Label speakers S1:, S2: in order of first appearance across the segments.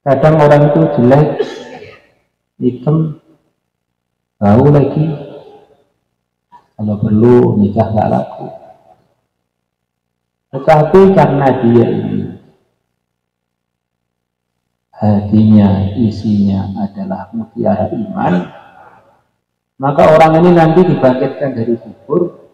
S1: Kadang orang itu jelek, hitam, bau lagi, kalau perlu nikah nggak laku. Tetapi karena dia ini hatinya, isinya adalah mutiara iman, maka orang ini nanti dibangkitkan dari kubur,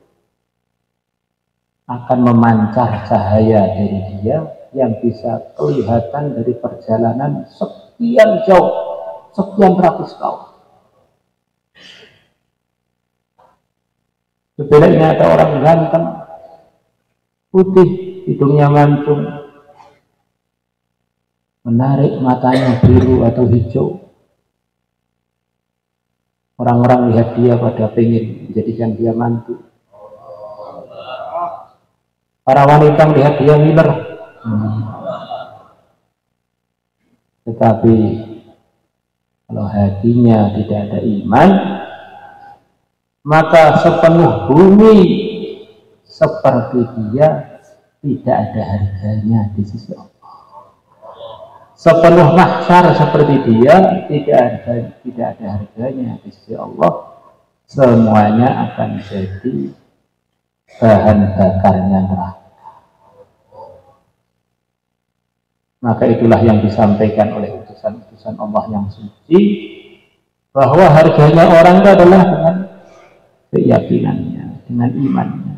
S1: akan memancar cahaya dari dia yang bisa kelihatan dari perjalanan sekian jauh, sekian ratus tahun. Sebaliknya ada orang ganteng, putih, hidungnya mancung, menarik matanya biru atau hijau. Orang-orang lihat dia pada pengen menjadikan dia mantu. Para wanita melihat dia miler. Tetapi kalau hatinya tidak ada iman, maka sepenuh bumi seperti dia tidak ada harganya di sisi Allah. Sepenuh mahsyar seperti dia tidak ada harganya di sisi Allah. Semuanya akan jadi bahan bakarnya neraka. Maka itulah yang disampaikan oleh utusan-utusan Allah yang suci, bahwa harganya orang itu adalah dengan keyakinannya, dengan imannya.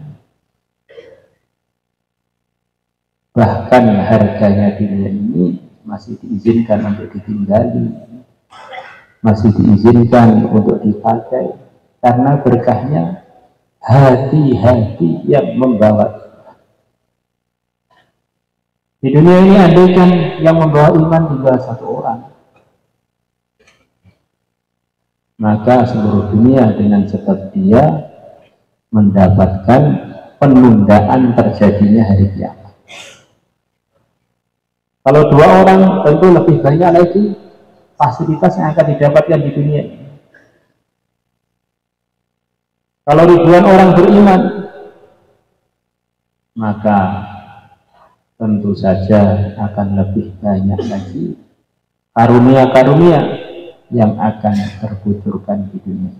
S1: Bahkan harganya dunia ini masih diizinkan untuk ditinggali, masih diizinkan untuk dipakai, karena berkahnya hati-hati yang membawa. Di dunia ini andaikan yang membawa iman tinggal satu orang, maka seluruh dunia dengan sebab dia mendapatkan penundaan terjadinya hari kiamat. Kalau dua orang tentu lebih banyak lagi fasilitas yang akan didapatkan di dunia ini. Kalau ribuan orang beriman, maka tentu saja akan lebih banyak lagi karunia-karunia yang akan terkucurkan di dunia.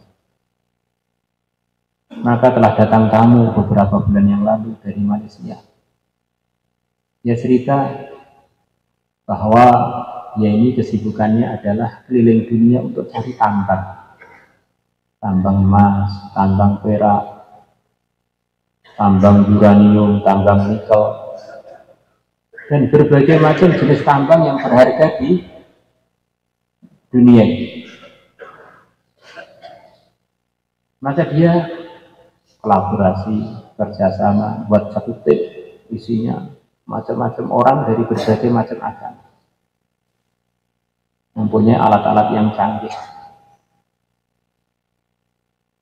S1: Maka telah datang tamu beberapa bulan yang lalu dari Malaysia. Dia cerita bahwa dia ini kesibukannya adalah keliling dunia untuk cari tambang. Tambang emas, tambang perak, tambang uranium, tambang nikel, dan berbagai macam jenis tambang yang berharga di dunia ini. Maka dia kolaborasi, kerjasama, buat satu tim, isinya macam-macam orang dari berbagai macam agama, mempunyai alat-alat yang canggih.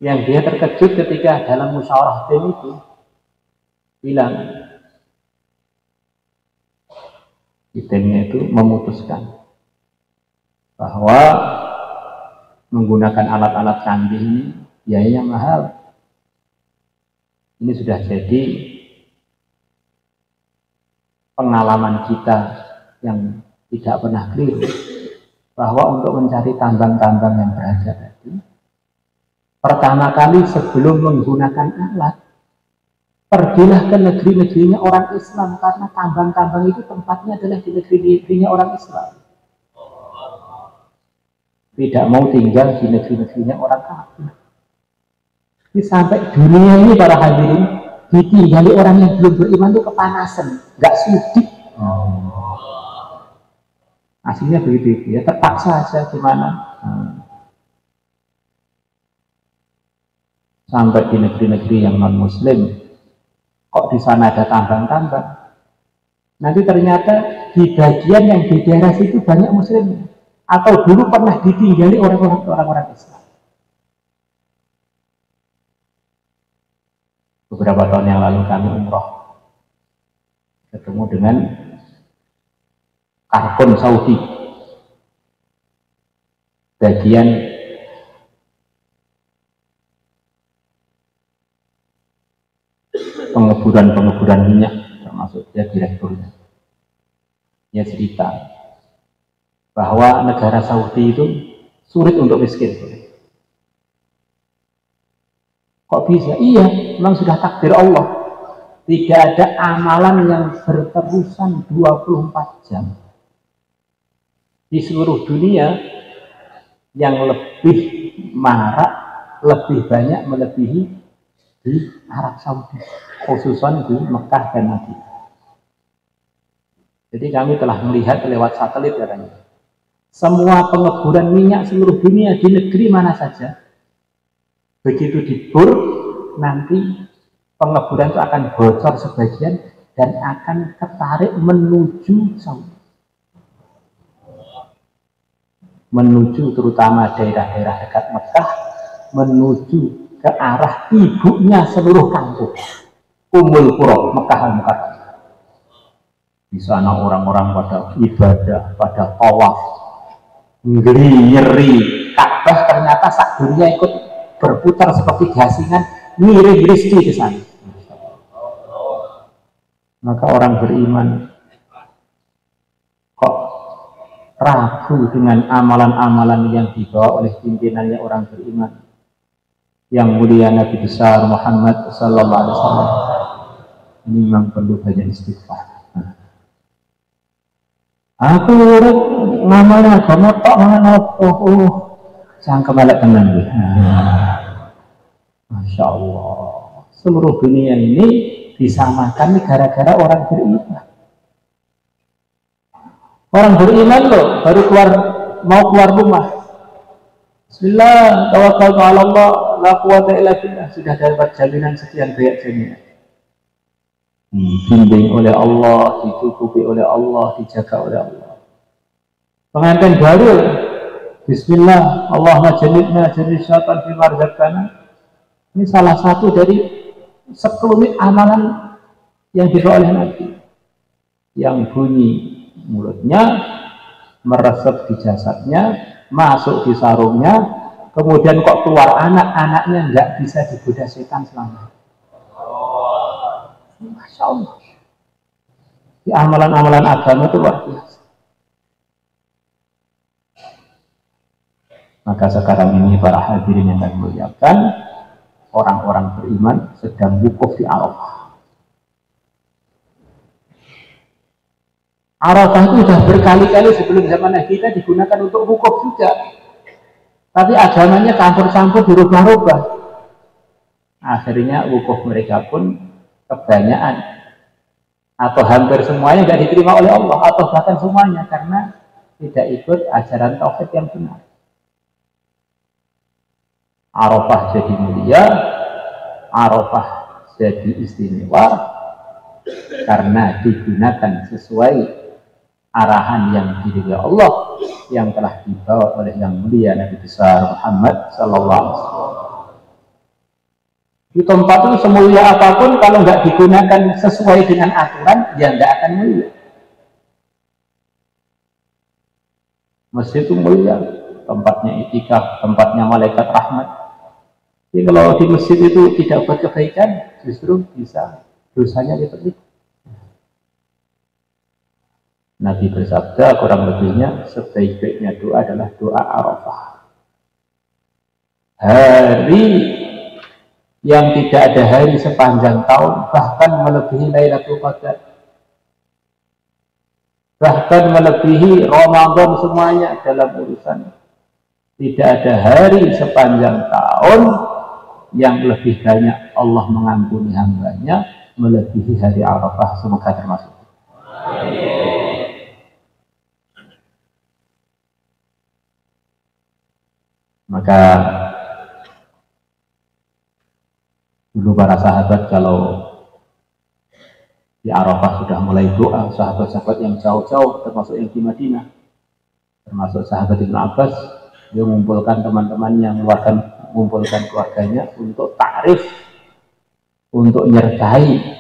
S1: Yang dia terkejut ketika dalam musyawarah tim itu bilang, timnya itu memutuskan bahwa menggunakan alat-alat canggih ini biayanya mahal. Ini sudah jadi pengalaman kita yang tidak pernah keliru, bahwa untuk mencari tambang-tambang yang berharga tadi, pertama kali sebelum menggunakan alat, pergilah ke negeri-negerinya orang Islam, karena tambang-tambang itu tempatnya adalah di negeri-negerinya orang Islam. Tidak mau tinggal di negeri-negerinya orang kafir. Ini sampai dunia ini para hadirin ditinggali orang yang belum beriman itu kepanasan, nggak sudi. Aslinya begitu, ya terpaksa aja gimana. Sampai di negeri-negeri yang non Muslim, kok di sana ada tambang-tambang. Nanti ternyata di bagian yang di daerah situ banyak Muslim, atau dulu pernah ditinggali orang-orang Islam. Beberapa tahun yang lalu kami umroh, ketemu dengan Karbon Saudi, bagian pengeburan minyak, termasuk dia direkturnya. Dia cerita bahwa negara Saudi itu sulit untuk miskin. Kok bisa? Iya, memang sudah takdir Allah. Tidak ada amalan yang berterusan 24 jam. Di seluruh dunia yang lebih marak, lebih banyak melebihi di Arab Saudi, khususnya di Mekah dan Madinah. Jadi kami telah melihat lewat satelit katanya. Semua pengeboran minyak seluruh dunia di negeri mana saja, begitu dibor, nanti pengeboran itu akan bocor sebagian dan akan ketarik menuju Saudi. Menuju terutama daerah-daerah dekat Mekah, menuju ke arah ibunya seluruh kampung, Ummul Qura, Mekah Al-Mukarramah. Di sana orang-orang pada ibadah, pada tawaf, nyeri Ka'bah, ternyata sak dunia ikut berputar seperti gasingan, ngirim rezeki ke sana. Maka orang beriman kok ragu dengan amalan-amalan yang dibawa oleh pimpinannya orang beriman yang mulia Nabi besar Muhammad sallallahu alaihi wasallam. Ini memang perlu banyak istighfar. Aku urip ngamalin agama tok mangan apa? Sangka balik tenan iki. Masya Allah. Seluruh dunia ini disamakan gara-gara orang beriman. Orang beriman loh baru mau keluar rumah. Bismillah, tawakkaltu ala Allah, la quwata illa billah. Sudah dapat jaminan sekian banyak jaminan. Dibimbing oleh Allah, dicukupi oleh Allah, dijaga oleh Allah. Pengantin baru, Bismillah, Allahumma jannibna jannib syaitan fi marzaqtana. Ini salah satu dari sekelumit amalan yang dibawa oleh Nabi. Yang bunyi mulutnya, meresep di jasadnya, masuk di sarungnya, kemudian kok keluar anak-anaknya nggak bisa digoda setan selama. Masya Allah. Di amalan-amalan agama itu luar biasa. Maka sekarang ini para hadirin yang kami muliakan, orang-orang beriman sedang wukuf di Arafah. Arafah itu sudah berkali-kali sebelum zaman kita digunakan untuk wukuf juga. Tapi agamanya campur-campur, dirubah-rubah. Akhirnya wukuf mereka pun kebanyakan atau hampir semuanya tidak diterima oleh Allah, atau bahkan semuanya karena tidak ikut ajaran tauhid yang benar. Arafah jadi mulia, Arafah jadi istimewa karena digunakan sesuai arahan yang diridhoi Allah yang telah dibawa oleh yang mulia Nabi besar Muhammad sallallahu alaihi wasallam. Di tempat itu semulia apapun kalau nggak digunakan sesuai dengan aturan, ya nggak akan mulia. Masjid itu mulia, tempatnya itikaf, tempatnya malaikat rahmat. Jadi kalau di masjid itu tidak buat kebaikan, justru bisa dosanya lipat-lipat. Nabi bersabda kurang lebihnya sebaik-baiknya doa adalah doa Arafah. Hari yang tidak ada hari sepanjang tahun, bahkan melebihi Lailatul Qadar, bahkan melebihi Ramadan semuanya dalam urusan. Tidak ada hari sepanjang tahun yang lebih banyak Allah mengampuni hambanya melebihi hari Arafah. Semoga termasuk. Maka dulu para sahabat kalau di Arafah sudah mulai doa, sahabat-sahabat yang jauh-jauh termasuk yang di Madinah, termasuk sahabat Ibnu Abbas, dia mengumpulkan teman-temannya, mengumpulkan keluarganya untuk takrif, untuk menyertai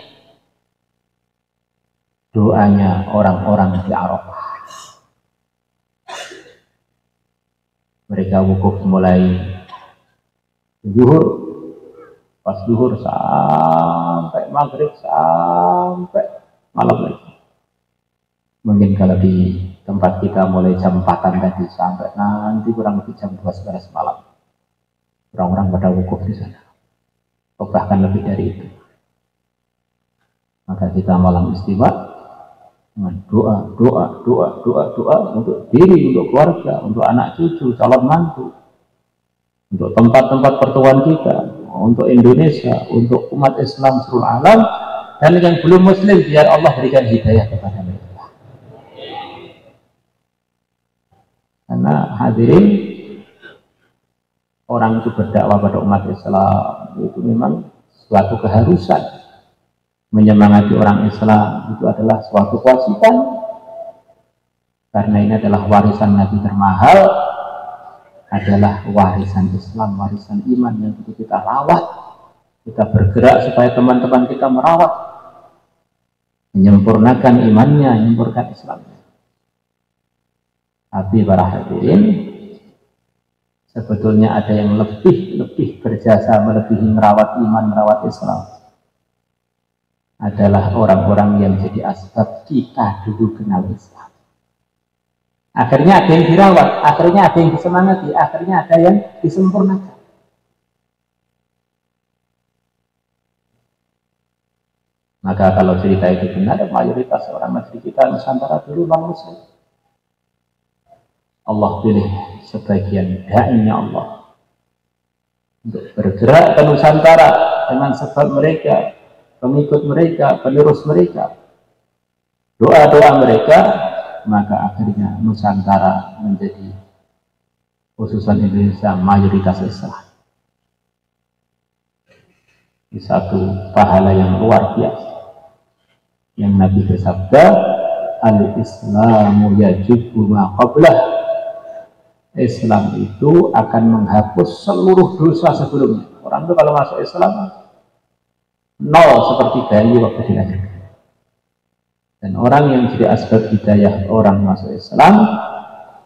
S1: doanya orang-orang di Arafah. Mereka wukuf mulai zuhur, pas zuhur sampai maghrib, sampai malam lagi. Mungkin kalau di tempat kita mulai jam 4-an tadi sampai nanti kurang lebih jam 12 malam. Orang-orang pada wukuf di sana. Bahkan lebih dari itu. Maka kita malam istimewa dengan doa untuk diri, untuk keluarga, untuk anak cucu, calon mantu, untuk tempat-tempat pertemuan kita, untuk Indonesia, untuk umat Islam seluruh alam, dan yang belum muslim biar Allah berikan hidayah kepada mereka. Karena hadirin, orang itu berdakwah pada umat Islam itu memang suatu keharusan. Menyemangati orang Islam itu adalah suatu kewajiban, karena ini adalah warisan Nabi termahal, adalah warisan Islam, warisan iman yang kita rawat. Kita bergerak supaya teman-teman kita merawat, menyempurnakan imannya, menyempurnakan Islamnya. Tapi para hadirin, sebetulnya ada yang lebih berjasa, melebihi merawat iman, merawat Islam. Adalah orang-orang yang jadi asbab kita dulu kenal Islam. Akhirnya ada yang dirawat, akhirnya ada yang disemangati, akhirnya ada yang disempurnakan. Maka kalau cerita itu benar, mayoritas orang negeri kita Nusantara dulu non-muslim. Allah pilih sebagian da'inya Allah untuk bergerak ke Nusantara dengan sebab mereka, pengikut mereka, penerus mereka, doa-doa mereka, maka akhirnya Nusantara menjadi, khususan Indonesia, mayoritas Islam. Ini satu pahala yang luar biasa yang Nabi bersabda, al-Islamu yajibu ma qablah. Islam itu akan menghapus seluruh dosa sebelumnya. Orang itu kalau masuk Islam nol, seperti bayi waktu dilahirkan. Dan orang yang jadi asbab hidayah orang masuk Islam,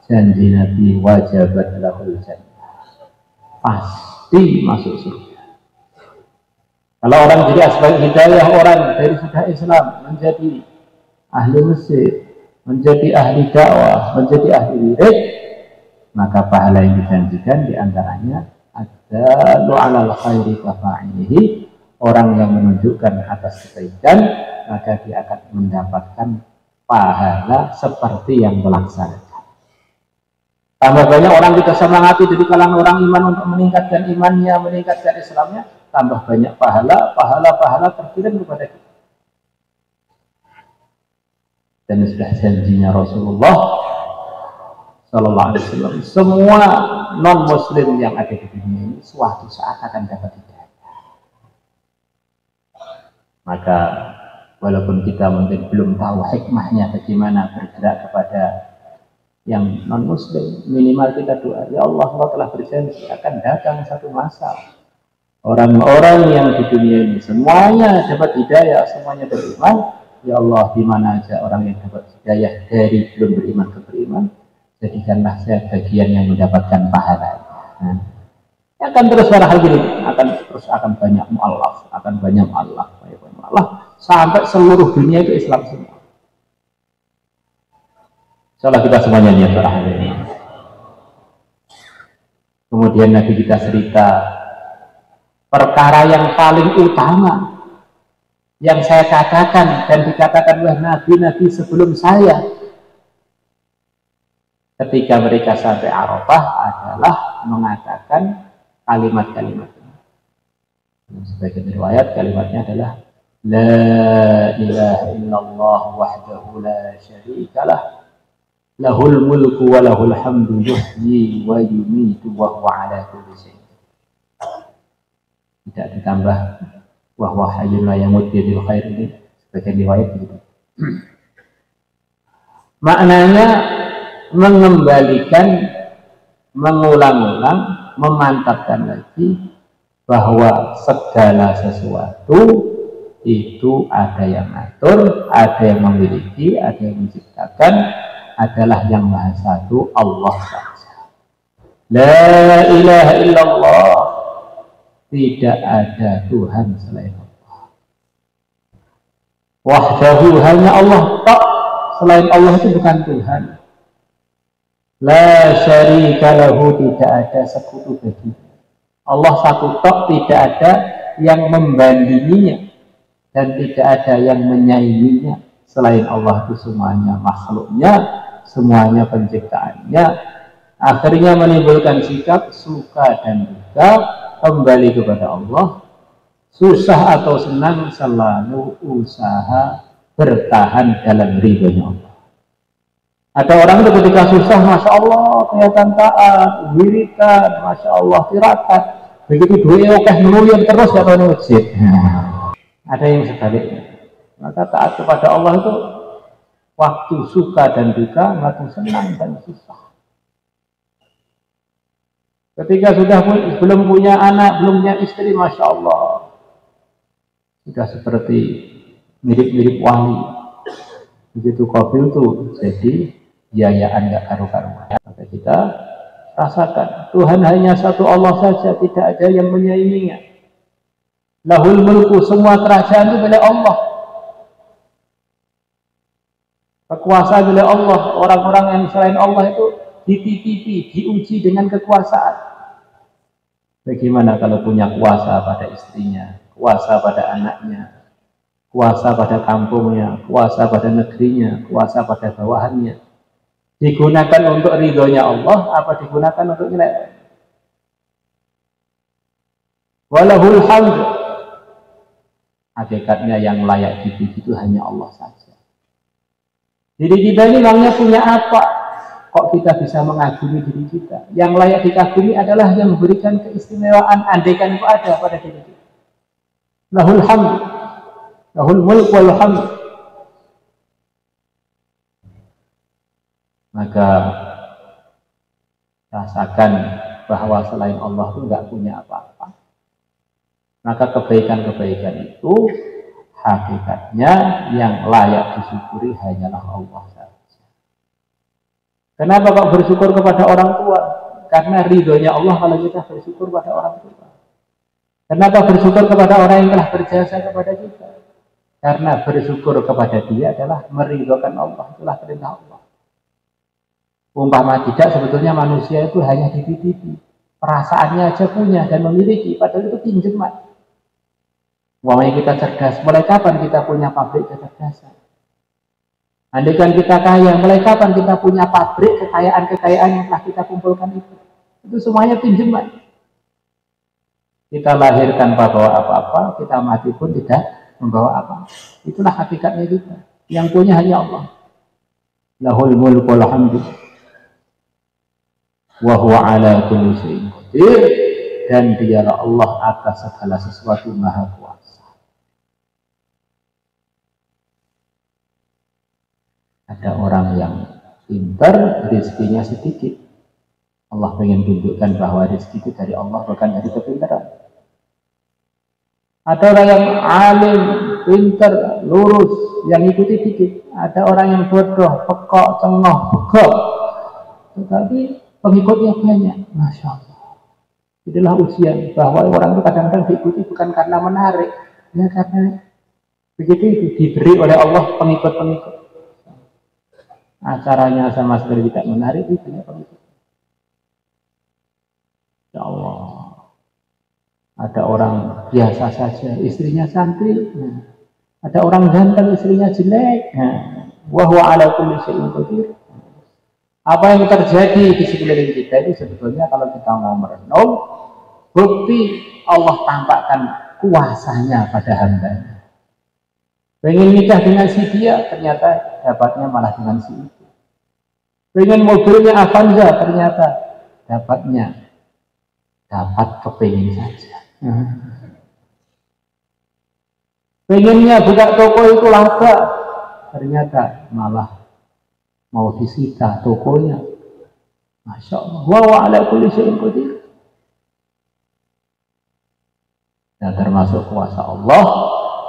S1: janji Nabi wajabat lahul jannah, pasti masuk surga. Kalau orang jadi asbab hidayah orang dari sudah Islam menjadi ahli masjid, menjadi ahli dakwah, menjadi ahli wirid, maka pahala yang dijanjikan diantaranya adalu alal khairi kafa'ilihi. Orang yang menunjukkan atas kebaikan, maka dia akan mendapatkan pahala seperti yang melaksanakan. Tambah banyak orang kita semangati dari kalangan orang iman untuk meningkatkan imannya, meningkatkan Islamnya, tambah banyak pahala terkirim kepada kita. Dan sudah janjinya Rasulullah Sallallahu Alaihi Wasallam, semua non-Muslim yang ada di dunia ini suatu saat akan dapat hidayah. Maka walaupun kita mungkin belum tahu hikmahnya bagaimana bergerak kepada yang non-muslim, minimal kita doa, ya Allah, Allah telah berjanji akan datang satu masa orang-orang yang di dunia ini semuanya dapat hidayah, semuanya beriman. Ya Allah, di mana aja orang yang dapat hidayah dari belum beriman ke beriman, jadikanlah saya bagian yang mendapatkan pahala. Akan terus pada hal ini, akan banyak mu'allaf, akan banyak mu'allaf sampai seluruh dunia itu Islam semua. Insyaallah kita semuanya niat berakhir ini. Kemudian Nabi kita cerita perkara yang paling utama yang saya katakan dan dikatakan oleh nabi-nabi sebelum saya ketika mereka sampai Arafah adalah mengatakan kalimat-kalimat. Sebagian riwayat kalimatnya adalah La ilaha illallah wahdahu la syarika lah, lahul mulku wa lahul hamdu yuhyi wa yumitu wa huwa ala kulli syai'in. Tidak ditambah wa huwa hayyun la yamut bil khair, ini sebagian riwayat begitu. Maknanya mengembalikan, mengulang-ulang, memantapkan lagi bahwa segala sesuatu itu ada yang ngatur, ada yang memiliki, ada yang menciptakan, adalah yang maha satu, Allah saja. La ilaha illallah, tidak ada Tuhan selain Allah. Wahdahu, hanya Allah tak, selain Allah itu bukan Tuhan. La syarika lahu, tidak ada sekutu bagi Allah satu tok, tidak ada yang membandinginya dan tidak ada yang menyainginya selain Allah. Itu semuanya makhluknya, semuanya penciptaannya. Akhirnya menimbulkan sikap suka dan duka kembali kepada Allah. Susah atau senang selalu usaha bertahan dalam ridhonya Allah. Ada orang itu ketika susah, Masya Allah, kelihatan taat, wiridan, Masya Allah, tirakat. Begitu duitnya oke meluyur terus, gak tahu di masjid. Ada yang sebaliknya. Maka taat kepada Allah itu waktu suka dan duka, waktu senang dan susah. Ketika sudah belum punya anak, belum punya istri, Masya Allah, sudah seperti mirip-mirip wali. Begitu Qabil tuh jadi biayaan gak karu-karuan. Maka kita rasakan Tuhan hanya satu Allah saja, tidak ada yang menyainginya. Lahul mulku, semua kerajaan itu milik Allah. Kekuasaan milik Allah. Orang-orang yang selain Allah itu dititipi, diuji dengan kekuasaan. Bagaimana kalau punya kuasa pada istrinya, kuasa pada anaknya, kuasa pada kampungnya, kuasa pada negerinya, kuasa pada bawahannya. Digunakan untuk ridhonya Allah, apa digunakan untuk nilai? Walahul hamd. Hakikatnya yang layak dipuji itu hanya Allah saja. Jadi kita ini namanya punya apa? Kok kita bisa mengagumi diri kita? Yang layak dikagumi adalah yang memberikan keistimewaan, andaikan itu ada pada diri kita. Lahul hamd, lahul mulk wal hamd. Maka rasakan bahwa selain Allah itu enggak punya apa-apa. Maka kebaikan-kebaikan itu hakikatnya yang layak disyukuri hanyalah Allah saja. Kenapa kok bersyukur kepada orang tua? Karena ridhonya Allah kalau kita bersyukur pada orang tua. Kenapa bersyukur kepada orang yang telah berjasa kepada kita? Karena bersyukur kepada dia adalah meridhokan Allah, itulah perintah Allah. Umpama tidak, sebetulnya manusia itu hanya dititipi, perasaannya aja punya dan memiliki, padahal itu pinjaman. Umpamanya kita cerdas, mulai kapan kita punya pabrik kecerdasan? Andaikan kita kaya, mulai kapan kita punya pabrik kekayaan-kekayaan yang telah kita kumpulkan itu? Itu semuanya pinjaman. Kita lahir tanpa bawa apa-apa, kita mati pun tidak membawa apa. Itulah hakikatnya kita. Yang punya hanya Allah. Lahul mulku wal hamdu. Wa huwa ala kulli syai'in qadir. Dan dialah Allah atas segala sesuatu maha kuasa. Ada orang yang pintar, rezekinya sedikit. Allah ingin tunjukkan bahwa rezeki itu dari Allah, bukan dari kepintaran. Ada orang yang alim, pintar, lurus, yang ikuti dikit. Ada orang yang bodoh, pekok, cengok, pekok. Tetapi pengikutnya banyak. Masya Allah. Itulah ujian bahwa orang itu kadang-kadang diikuti bukan karena menarik, ya karena begitu itu diberi oleh Allah pengikut-pengikut. Acaranya sama sekali tidak menarik, itu banyak pengikut. Ya Allah. Ada orang biasa saja, istrinya cantik. Ada orang ganteng, istrinya jelek. Wa huwa ala kulli syai'in qadir. Apa yang terjadi di sekeliling kita itu sebetulnya kalau kita mau merenung, bukti Allah tampakkan kuasanya pada hambanya. Pengen nikah dengan si dia, ternyata dapatnya malah dengan si itu. Pengen mobilnya Avanza, ternyata dapatnya dapat kepingin saja. Pengennya buka toko itu laga, ternyata malah mau disita tokonya. Masya Allah. Wa ala kulli syai'in qadir. Dan termasuk kuasa Allah,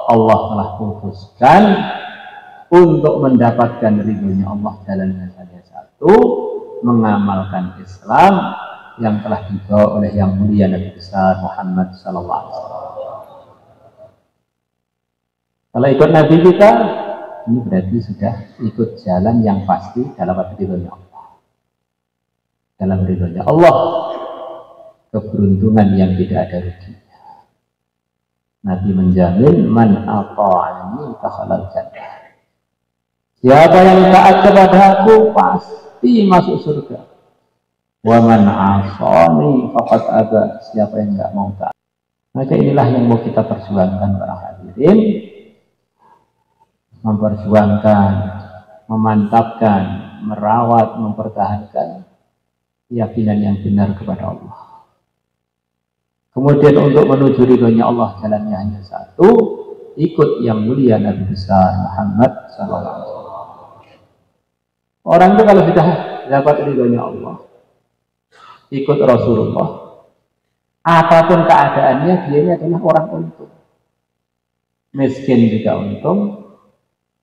S1: Allah telah putuskan untuk mendapatkan ridhonya Allah jalannya saja satu, mengamalkan Islam yang telah dibawa oleh yang mulia Nabi besar Muhammad sallallahu alaihi wasallam. Kalau ikut Nabi kita, ini berarti sudah ikut jalan yang pasti dalam ridhonya Allah. dalam ridhonya Allah, keberuntungan yang tidak ada ruginya. Nabi menjamin man ata'ani dakhalal jannah. Siapa yang taat kepada aku pasti masuk surga. Wa man 'asani faqad aba. Siapa yang enggak mau taat. Maka inilah yang mau kita perjuangkan para hadirin. Memperjuangkan, memantapkan, merawat, mempertahankan keyakinan yang benar kepada Allah. Kemudian untuk menuju ridhonya Allah jalannya hanya satu, ikut yang mulia Nabi besar Muhammad SAW. Orang itu kalau sudah dapat ridhonya Allah, ikut Rasulullah, apapun keadaannya dia ini adalah orang untung. Miskin juga untung,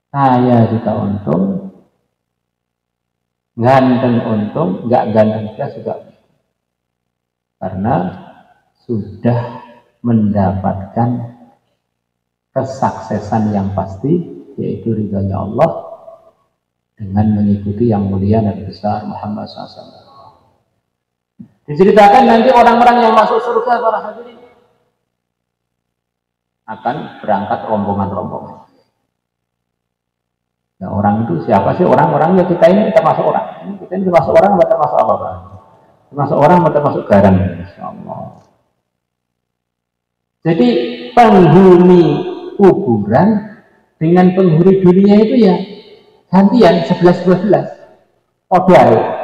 S1: kaya juga untung, ganteng untung, nggak ganteng juga untung. Karena sudah mendapatkan kesuksesan yang pasti, yaitu ridhonya Allah dengan mengikuti yang mulia Nabi besar Muhammad SAW. Diceritakan nanti orang-orang yang masuk surga para hadirin akan berangkat rombongan-rombongan. Nah, orang itu siapa sih? Orang-orangnya kita ini termasuk orang. Kita ini termasuk orang atau termasuk apa, Pak? Termasuk orang atau termasuk garang? Insyaallah. Jadi penghuni kuburan dengan penghuni dunia itu ya gantian 11-12 podai.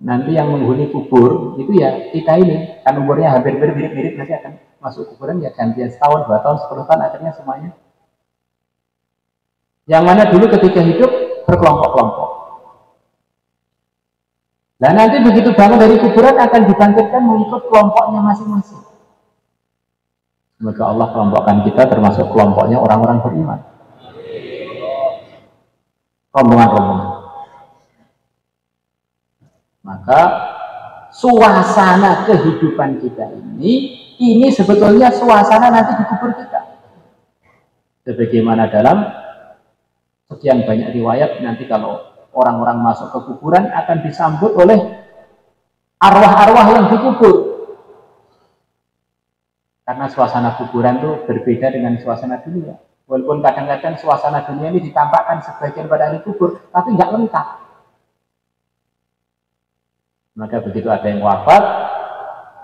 S1: Nanti yang menghuni kubur itu ya kita ini kan umurnya hampir mirip-mirip, nanti akan masuk kuburan ya gantian setahun, 2 tahun, 10 tahun, akhirnya semuanya. Yang mana dulu ketika hidup berkelompok-kelompok. Nah nanti begitu bangun dari kuburan akan dibangkitkan mengikut kelompoknya masing-masing. Semoga Allah kelompokkan kita termasuk kelompoknya orang-orang beriman. Rombongan-rombongan. Maka suasana kehidupan kita ini sebetulnya suasana nanti di kubur kita. Sebagaimana dalam sekian banyak riwayat nanti kalau orang-orang masuk ke kuburan akan disambut oleh arwah-arwah yang dikubur. Karena suasana kuburan itu berbeda dengan suasana dunia. Walaupun kadang-kadang suasana dunia ini ditampakkan sebagian pada ahli kubur, tapi nggak lengkap. Maka begitu ada yang wafat,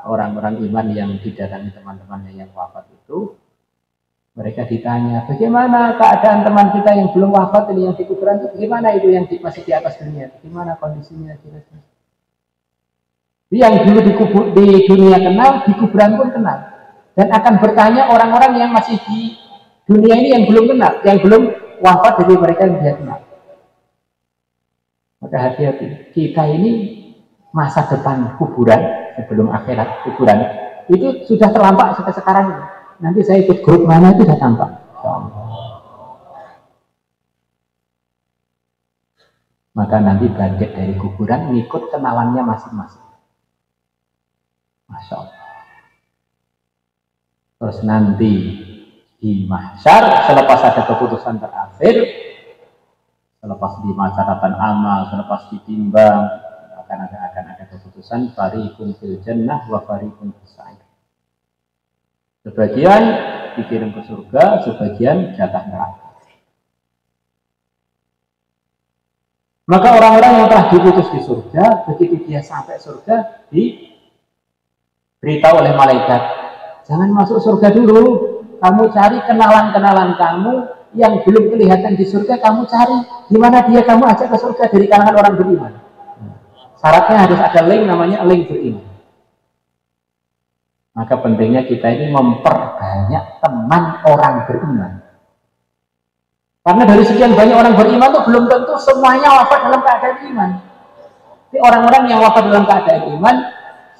S1: orang-orang iman yang didatangi teman-temannya yang wafat itu, mereka ditanya, bagaimana keadaan teman kita yang belum wafat ini yang di kuburan itu, bagaimana itu yang masih di atas dunia, bagaimana kondisinya kira-kira. Yang dulu di dunia kenal, di kuburan pun kenal. Dan akan bertanya orang-orang yang masih di dunia ini yang belum kenal, yang belum wafat dari mereka yang dia kenal. Maka hati-hati, kita ini masa depan kuburan sebelum akhirat kuburan itu sudah terlampak sampai sekarang ini. Nanti saya ikut grup mana itu sudah tampak. Maka nanti bangkit dari kuburan ngikut kenalannya masing-masing. Masya Allah. Terus nanti di mahsyar selepas ada keputusan terakhir, selepas di masyaratan amal, selepas ditimbang, akan ada keputusan fariqun fil jannah wa fariqun fis sa'ir. Sebagian dikirim ke surga, sebagian jatah neraka. Maka orang-orang yang telah diputus di surga, begitu dia sampai surga, diberitahu oleh malaikat, jangan masuk surga dulu, kamu cari kenalan-kenalan kamu yang belum kelihatan di surga, kamu cari di mana dia, kamu ajak ke surga dari kalangan orang beriman. Syaratnya harus ada link, namanya link beriman. Maka pentingnya kita ini memperbanyak teman orang beriman. Karena dari sekian banyak orang beriman itu belum tentu semuanya wafat dalam keadaan iman. Tapi orang-orang yang wafat dalam keadaan iman,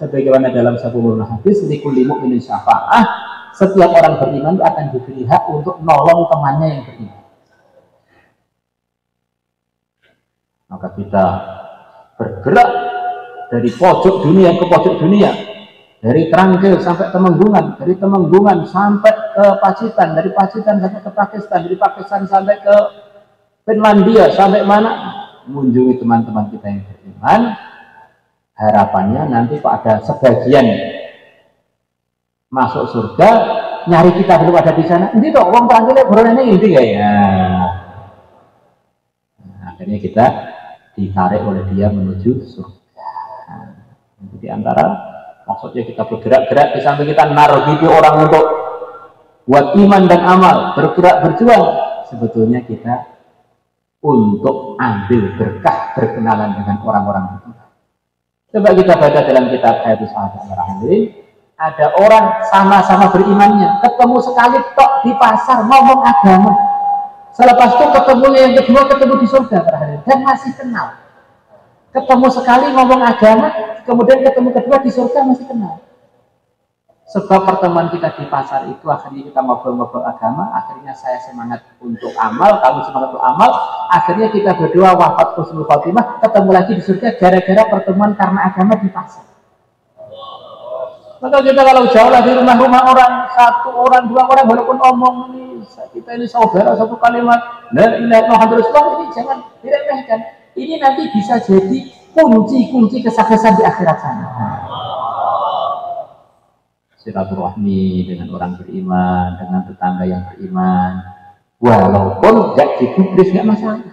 S1: sebagaimana dalam sebuah hadis, likulli mu'minin syafa'ah, setiap orang beriman itu akan diberi hak untuk nolong temannya yang beriman. Maka kita bergerak dari pojok dunia ke pojok dunia, dari Trangkil sampai Temenggungan, dari Temenggungan sampai ke Pacitan, dari Pacitan sampai ke Pakistan, dari Pakistan sampai ke Finlandia, sampai mana mengunjungi teman-teman kita yang beriman. beriman, harapannya nanti kok ada sebagian masuk surga, nyari kita belum ada di sana. Ini kok uang terakhirnya buronnya ini ya. Nah, akhirnya kita ditarik oleh dia menuju surga. Nah, di antara maksudnya kita bergerak-gerak di samping kita narbibi orang untuk buat iman dan amal, bergerak berjuang. Sebetulnya kita untuk ambil berkah berkenalan dengan orang-orang itu. Coba kita baca dalam kitab Hadis Al-Rahim, ada orang sama-sama berimannya, ketemu sekali tok di pasar ngomong agama. Selepas itu ketemunya yang kedua ketemu di surga dan masih kenal. Ketemu sekali ngomong agama, kemudian ketemu kedua di surga masih kenal. Sebab pertemuan kita di pasar itu akhirnya kita ngobrol-ngobrol agama, akhirnya saya semangat untuk amal, kamu semangat untuk amal, akhirnya kita berdua wafat husnul khotimah, ketemu lagi di surga gara-gara pertemuan karena agama di pasar. Maka kita kalau jauh lah di rumah-rumah orang, satu orang, dua orang, walaupun omong ini, kita ini saudara, satu kalimat, la ilaha illallah, ini jangan diremehkan. Ini nanti bisa jadi kunci-kunci kesuksesan di akhirat sana. Silaturahmi dengan orang beriman, dengan tetangga yang beriman, walaupun gak digubris gak masalah.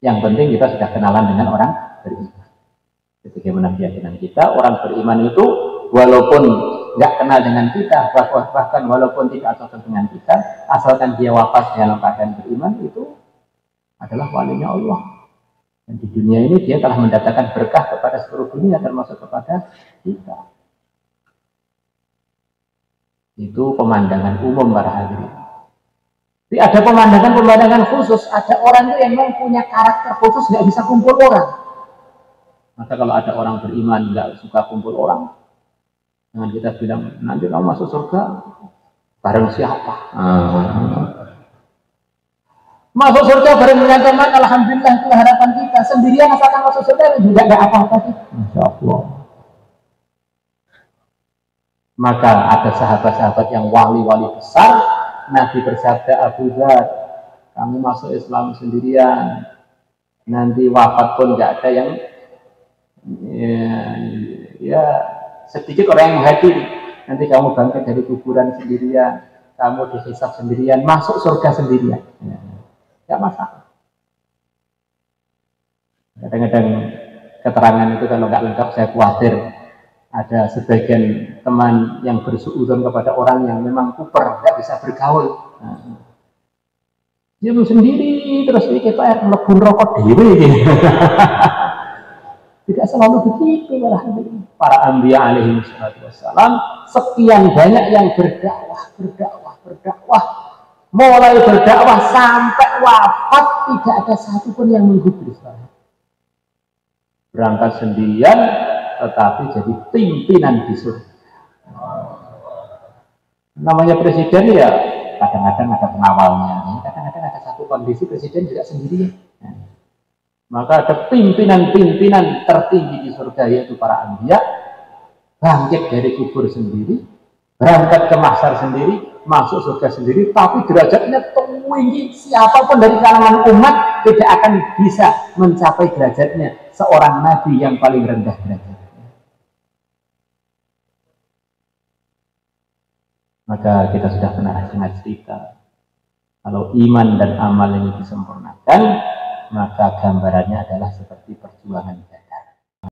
S1: Yang penting kita sudah kenalan dengan orang beriman. Bagaimana keyakinan kita, orang beriman itu walaupun gak kenal dengan kita, bahkan walaupun tidak cocok dengan kita, asalkan dia wafat dalam keadaan beriman, itu adalah walinya Allah. Dan di dunia ini dia telah mendatangkan berkah kepada seluruh dunia, termasuk kepada kita. Itu pemandangan umum para hadirin. Jadi ada pemandangan khusus. Ada orang itu yang memang punya karakter khusus, nggak bisa kumpul orang. Maka kalau ada orang beriman nggak suka kumpul orang, jangan kita bilang nanti kamu masuk surga bareng siapa? Masuk surga bareng dengan teman, alhamdulillah itu harapan kita. Sendirian asalkan masuk surga juga nggak apa-apa sih. Masya Allah. Maka ada sahabat-sahabat yang wali-wali besar. Nabi bersabda, Abu Dzar, kamu masuk Islam sendirian, nanti wafat pun nggak ada yang ya sedikit orang yang menghadiri. Nanti kamu bangkit dari kuburan sendirian, kamu dihisab sendirian, masuk surga sendirian. Nggak masalah. Kadang-kadang keterangan itu kalau nggak lengkap saya khawatir ada sebagian teman yang bersuudzon kepada orang yang memang kuper, nggak bisa bergaul. Dia sendiri terus ini kita melebur rokok dewi. Tidak selalu begitu para anbiya alaihi wassalam. Sekian banyak yang berdakwah, mulai berdakwah sampai wafat tidak ada satupun yang menggubris. Berangkat sendirian tetapi jadi pimpinan di surga. Namanya presiden ya kadang-kadang ada pengawalnya, kadang-kadang ada satu kondisi presiden juga sendirian. Maka ada pimpinan-pimpinan tertinggi di surga yaitu para anbiya, bangkit dari kubur sendiri, berangkat ke mahsyar sendiri, masuk surga sendiri, tapi derajatnya tinggi. Siapapun dari kalangan umat tidak akan bisa mencapai derajatnya seorang nabi yang paling rendah derajat. Maka kita sudah pernah dengar cerita kalau iman dan amal ini disempurnakan, maka gambarannya adalah seperti perjuangan.